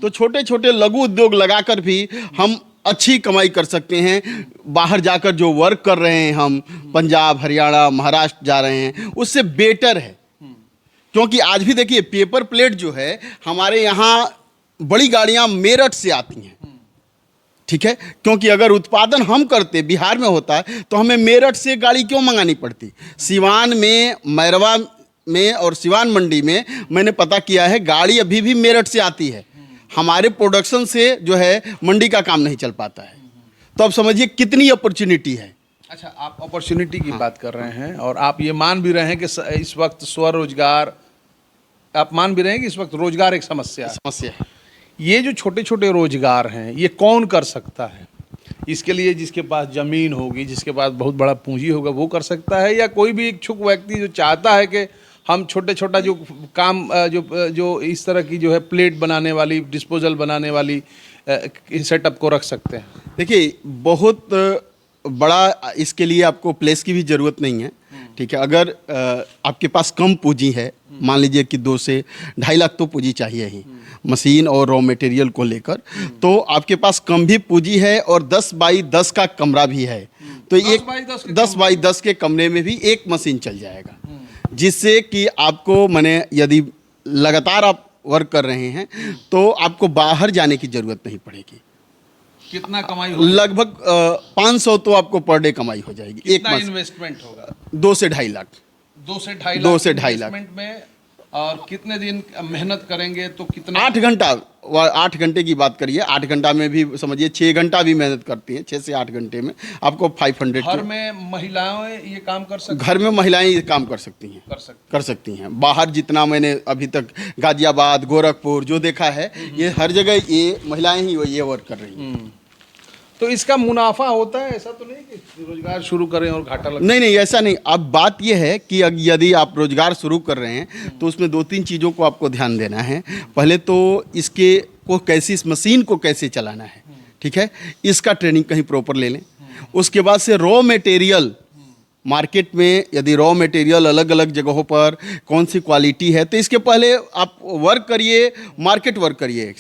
तो छोटे छोटे लघु उद्योग लगाकर भी हम अच्छी कमाई कर सकते हैं। बाहर जाकर जो वर्क कर रहे हैं हम, पंजाब, हरियाणा, महाराष्ट्र जा रहे हैं, उससे बेटर है। क्योंकि आज भी देखिए पेपर प्लेट जो है हमारे यहाँ बड़ी गाड़ियाँ मेरठ से आती हैं, ठीक है। क्योंकि अगर उत्पादन हम करते बिहार में होता है तो हमें मेरठ से गाड़ी क्यों मंगानी पड़ती। सिवान में, मैरवा में और सिवान मंडी में मैंने पता किया है गाड़ी अभी भी मेरठ से आती है। हमारे प्रोडक्शन से जो है मंडी का काम नहीं चल पाता है। तो अब समझिए कितनी अपॉर्चुनिटी है। अच्छा, आप अपॉर्चुनिटी की बात कर रहे हैं और आप ये मान भी रहे हैं कि इस वक्त स्वरोजगार, आप मान भी रहे हैं कि इस वक्त रोजगार एक समस्या है। ये जो छोटे छोटे रोजगार हैं ये कौन कर सकता है? इसके लिए जिसके पास ज़मीन होगी, जिसके पास बहुत बड़ा पूंजी होगा वो कर सकता है, या कोई भी इच्छुक व्यक्ति जो चाहता है कि हम छोटे छोटा जो काम जो इस तरह की जो है प्लेट बनाने वाली, डिस्पोजल बनाने वाली सेटअप को रख सकते हैं? देखिए बहुत बड़ा इसके लिए आपको प्लेस की भी ज़रूरत नहीं है, ठीक है। अगर आपके पास कम पूंजी है, मान लीजिए कि 2 से 2.5 लाख तो पूंजी चाहिए ही मशीन और रॉ मटेरियल को लेकर, तो आपके पास कम भी पूंजी है और 10 बाई 10 का कमरा भी है, तो 10 बाई 10 के कमरे में भी एक मशीन चल जाएगा, जिससे कि आपको माने यदि लगातार आप वर्क कर रहे हैं तो आपको बाहर जाने की ज़रूरत नहीं पड़ेगी। कितना कमाई होगी? लगभग 500 तो आपको पर डे कमाई हो जाएगी। कितना इन्वेस्टमेंट होगा? 2 से 2.5 लाख। 2 से 2.5 लाख में। और कितने दिन मेहनत करेंगे तो कितना? 8 घंटा, 8 घंटे की बात करिए, 8 घंटा में भी समझिए 6 घंटा भी मेहनत करती हैं। 6 से 8 घंटे में आपको 500। घर में महिलाएं ये काम कर सकती हैं? घर में महिलाएं ये काम कर सकती हैं, कर सकती हैं। बाहर जितना मैंने अभी तक गाजियाबाद, गोरखपुर जो देखा है, ये हर जगह ये महिलाएं ही ये वर्क कर रही हैं। तो इसका मुनाफा होता है? ऐसा तो नहीं कि रोजगार शुरू करें और घाटा लगे? नहीं, ऐसा नहीं। अब बात यह है कि यदि आप रोजगार शुरू कर रहे हैं तो उसमें 2-3 चीज़ों को आपको ध्यान देना है। पहले तो इसके को कैसी, इस मशीन को कैसे चलाना है, ठीक है, इसका ट्रेनिंग कहीं प्रॉपर ले लें। उसके बाद से रॉ मटेरियल मार्केट में, यदि रॉ मटेरियल अलग अलग जगहों पर कौन सी क्वालिटी है, तो इसके पहले आप वर्क करिए, मार्केट वर्क करिए,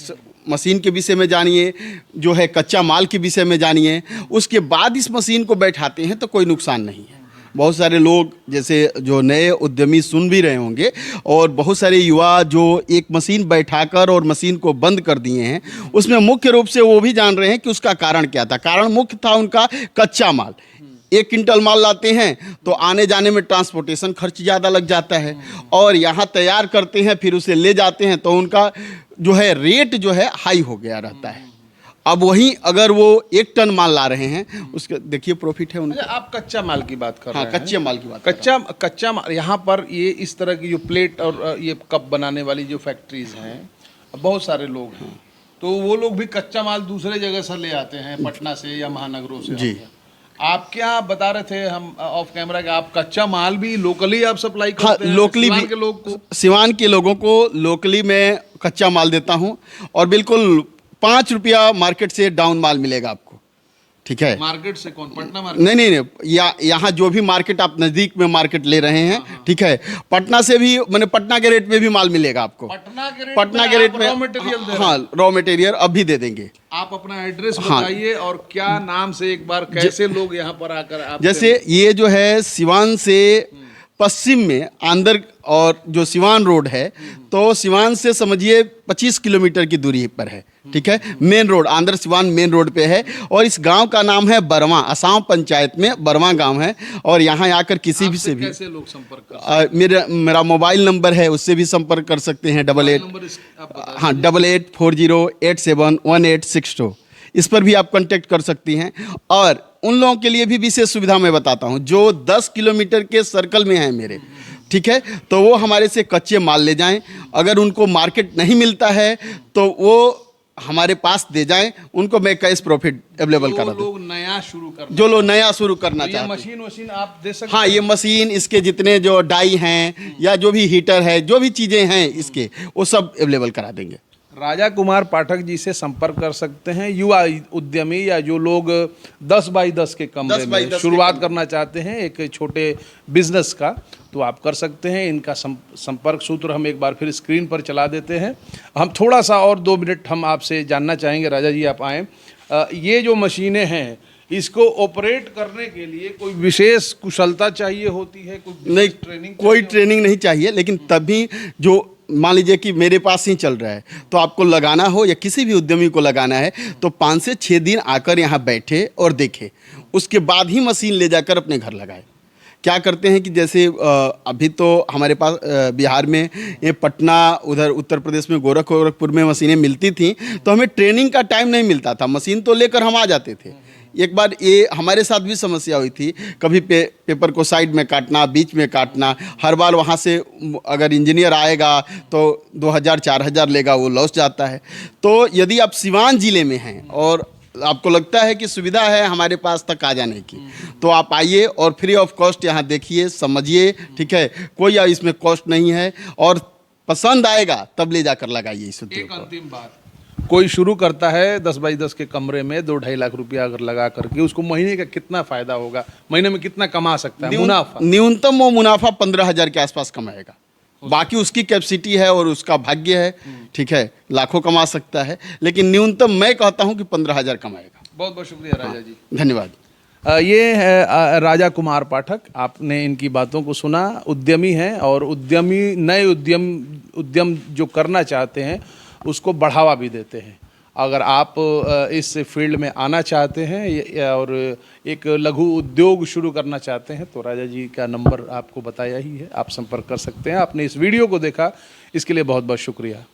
मशीन के विषय में जानिए, जो है कच्चा माल के विषय में जानिए। उसके बाद इस मशीन को बैठाते हैं तो कोई नुकसान नहीं है। बहुत सारे लोग जैसे जो नए उद्यमी सुन भी रहे होंगे, और बहुत सारे युवा जो एक मशीन बैठाकर और मशीन को बंद कर दिए हैं, उसमें मुख्य रूप से वो भी जान रहे हैं कि उसका कारण क्या था। कारण मुख्य था उनका कच्चा माल। 1 क्विंटल माल लाते हैं तो आने जाने में ट्रांसपोर्टेशन खर्च ज़्यादा लग जाता है, और यहाँ तैयार करते हैं फिर उसे ले जाते हैं तो उनका जो है रेट जो है हाई हो गया रहता है। अब वहीं अगर वो 1 टन माल ला रहे हैं, उसके देखिए प्रॉफिट है उनका। आप कच्चा माल की बात कर रहे हैं? कच्चे माल की बात। कच्चा माल यहाँ पर ये इस तरह की जो प्लेट और ये कप बनाने वाली जो फैक्ट्रीज हैं, बहुत सारे लोग हैं, तो वो लोग भी कच्चा माल दूसरे जगह से ले आते हैं, पटना से या महानगरों से। जी, आप क्या बता रहे थे हम ऑफ कैमरा कि आप कच्चा माल भी लोकली आप सप्लाई करते हैं? लोकली सिवान भी के लोग को, सिवान के लोगों को लोकली में कच्चा माल देता हूं, और बिल्कुल 5 रुपया मार्केट से डाउन माल मिलेगा आपको, ठीक है। मार्केट से कौन? पटना मार्केट? नहीं, यहाँ जो भी मार्केट आप नज़दीक में मार्केट ले रहे हैं, ठीक है, पटना से भी, मैंने पटना के रेट में भी माल मिलेगा आपको। पटना के रेट में रॉ मटेरियल? हाँ, रॉ मटेरियल अब भी दे देंगे। आप अपना एड्रेस बताइए और क्या नाम से, एक बार कैसे लोग यहाँ पर आकर आप? जैसे ये जो है सिवान से पश्चिम में आंदर, और जो सिवान रोड है, तो सिवान से समझिए 25 किलोमीटर की दूरी पर है, ठीक है। Main road, Andhra Siwan main road पे है, और इस गांव का नाम है बरवा, असम पंचायत में बरवा गांव है। और यहाँ आकर किसी भी से भी कैसे लोग संपर्क कर? मेरा मोबाइल नंबर है, उससे भी संपर्क कर सकते हैं। 8840871862। इस पर भी आप कांटेक्ट कर सकती हैं। और उन लोगों के लिए भी विशेष सुविधा मैं बताता हूं जो 10 किलोमीटर के सर्कल में हैं मेरे, ठीक है, तो वो हमारे से कच्चे माल ले जाएं। अगर उनको मार्केट नहीं मिलता है तो वो हमारे पास दे जाएं, उनको मैं कैश प्रॉफिट अवेलेबल करा दूं। जो लोग नया शुरू करना चाहते हैं, मशीन आप दे सकते हैं? हाँ, ये मशीन, इसके जितने जो डाई हैं या जो भी हीटर है, जो भी चीज़ें हैं इसके, वो सब अवेलेबल करा देंगे। राजा कुमार पाठक जी से संपर्क कर सकते हैं युवा उद्यमी या जो लोग 10 बाई 10 के कमरे 10 बाई में 10 के शुरुआत करना चाहते हैं एक छोटे बिजनेस का, तो आप कर सकते हैं। इनका संपर्क सूत्र हम एक बार फिर स्क्रीन पर चला देते हैं। हम थोड़ा सा और 2 मिनट हम आपसे जानना चाहेंगे। राजा जी आप आएँ। ये जो मशीनें हैं इसको ऑपरेट करने के लिए कोई विशेष कुशलता चाहिए होती है? नहीं, कोई ट्रेनिंग नहीं चाहिए, लेकिन तभी जो मान लीजिए कि मेरे पास ही चल रहा है तो आपको लगाना हो या किसी भी उद्यमी को लगाना है तो 5 से 6 दिन आकर यहाँ बैठे और देखे, उसके बाद ही मशीन ले जाकर अपने घर लगाए। क्या करते हैं कि जैसे अभी तो हमारे पास बिहार में ये पटना, उधर उत्तर प्रदेश में गोरखपुर में मशीनें मिलती थी, तो हमें ट्रेनिंग का टाइम नहीं मिलता था, मशीन तो लेकर हम आ जाते थे। एक बार ये हमारे साथ भी समस्या हुई थी, कभी पेपर को साइड में काटना, बीच में काटना, हर बार वहाँ से अगर इंजीनियर आएगा तो 2000-4000 लेगा, वो लॉस जाता है। तो यदि आप सिवान ज़िले में हैं और आपको लगता है कि सुविधा है हमारे पास तक आ जाने की, तो आप आइए और फ्री ऑफ कॉस्ट यहाँ देखिए, समझिए, ठीक है, कोई इसमें कॉस्ट नहीं है, और पसंद आएगा तब ले जाकर लगाइए इस उद्योग को। एक अंतिम बात, कोई शुरू करता है 10 बाई 10 के कमरे में 2-2.5 लाख रुपया अगर लगा करके, उसको महीने का कितना फायदा होगा? महीने में कितना कमा सकता है मुनाफा? न्यूनतम वो मुनाफा 15,000 के आसपास कमाएगा। बाकी उसकी कैपेसिटी है और उसका भाग्य है, ठीक है, लाखों कमा सकता है, लेकिन न्यूनतम मैं कहता हूं कि 15,000 कमाएगा। बहुत बहुत शुक्रिया राजा जी, धन्यवाद। ये है राजा कुमार पाठक। आपने इनकी बातों को सुना। उद्यमी हैं और उद्यमी नए उद्यम जो करना चाहते हैं उसको बढ़ावा भी देते हैं। अगर आप इस फील्ड में आना चाहते हैं और एक लघु उद्योग शुरू करना चाहते हैं तो राजा जी का नंबर आपको बताया ही है, आप संपर्क कर सकते हैं। आपने इस वीडियो को देखा, इसके लिए बहुत बहुत शुक्रिया।